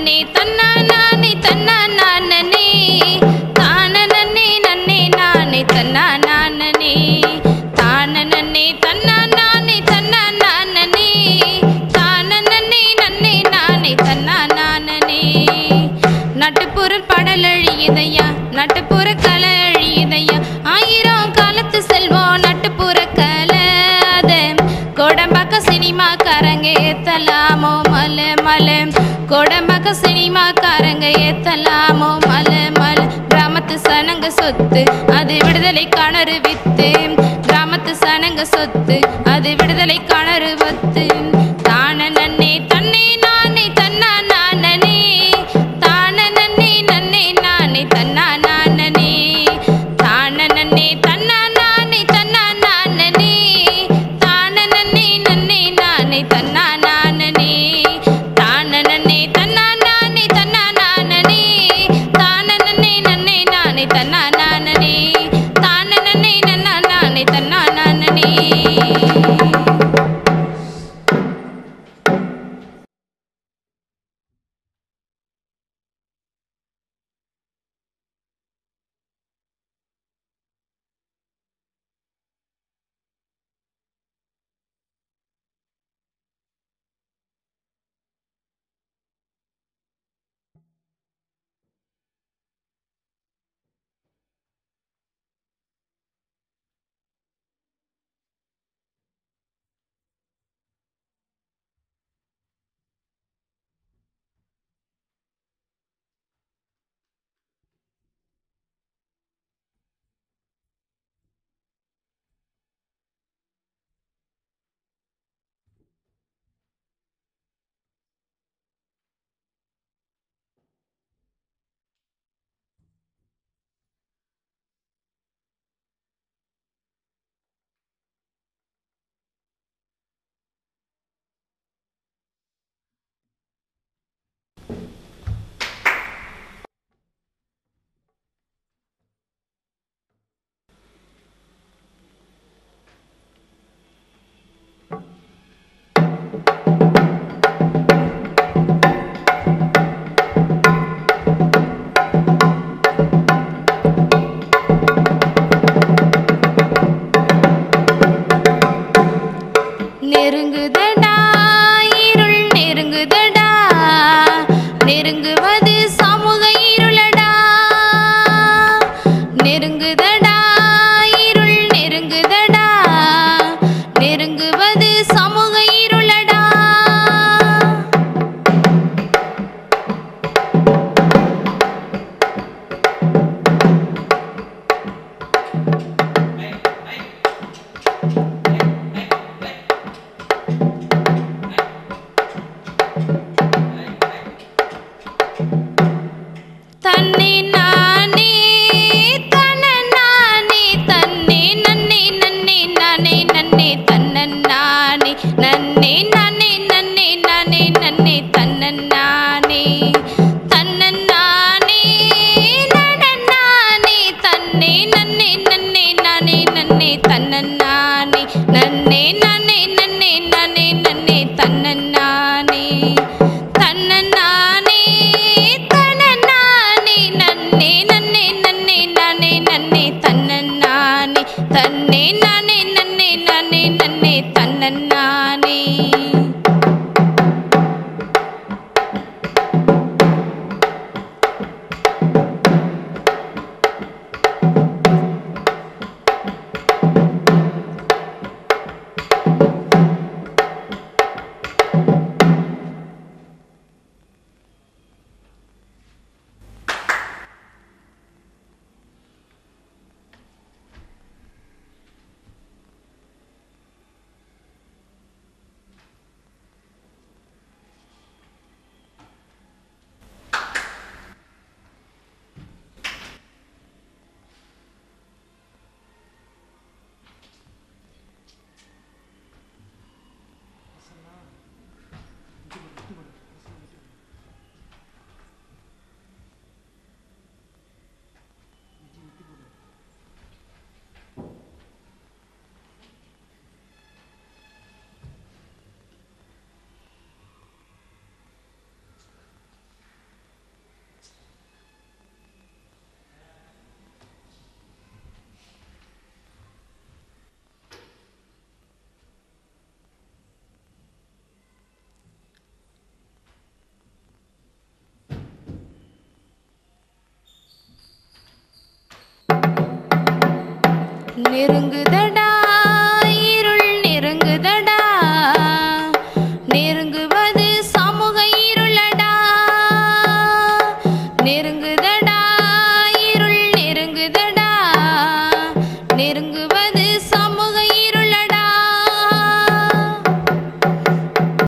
நன்னே தன்னா நானே தன்னா நானே தான நன்னே நன்னே நானே தன்னா நானே தான நன்னே தன்னா நானே தன்னா நானே தான நன்னே நன்னே நானே தன்னா நானே நட்டுப்புறல் படல் அழியுதையா நட்டுப்புற கலை அழியுதையா ஆயிரம் காலத்து செல்வோம் நட்டுப்புற கலை அதை கோடம்பாக்க சினிமாக்காரங்க ஏத்தலாமோ மலை மலை கோடம்பாக்க சினிமாக்காரங்க ஏத்தலாமோ மலை மலை கிராமத்து சனங்க சொத்து அது விடுதலை காணறு வித்து கிராமத்து சனங்க சொத்து அது விடுதலை காணறு வத்து தான நன்னே தன்னே நானே தன்னா நானே தான நன்னே நன்னே நானே தன்னா நானே தான நன்னே தன்னா நானே தன்னா நானே தான நன்னே நன்னே நானே தன்னா நானே தான நன்னே தன்னா நானே தன்னா நானே தான நன்னே நன்னே நானே தன்னா நானே தான நன்னே நன்னா நானே தன்னா நானே. நெருங்குதடா இருள் நெருங்குதடா நெருங்குவது சமூக இருளடா நெருங்குதடா இருள் நெருங்குதடா நெருங்குவது சமூக இருளடா தன்னே நானே தன்ன நானே தன்னே நன்னே நன்னே நானே நன்னே தன்ன நானே நன்னே நானே நன்னே நானே நன்னே தன்ன நானே தன்ன நானே நன நானே தன்னே நன்னே நன்னே நானே நன்னே தன்ன நானே நன்னே நானே நன்னே நானே நன்னே தன்ன நானே தன்ன நானே தன நானே நன்னே நன்னே நன்னே நானே நன்னே தன்ன நானே தன்னே நானே நன்னே நானே நன்னே தன்ன நானே. நெருங்குதடா இருள் நெருங்குதடா நெருங்குவது சமூக இருளடா நெருங்குதடா இருள் நெருங்குதடா நெருங்குவது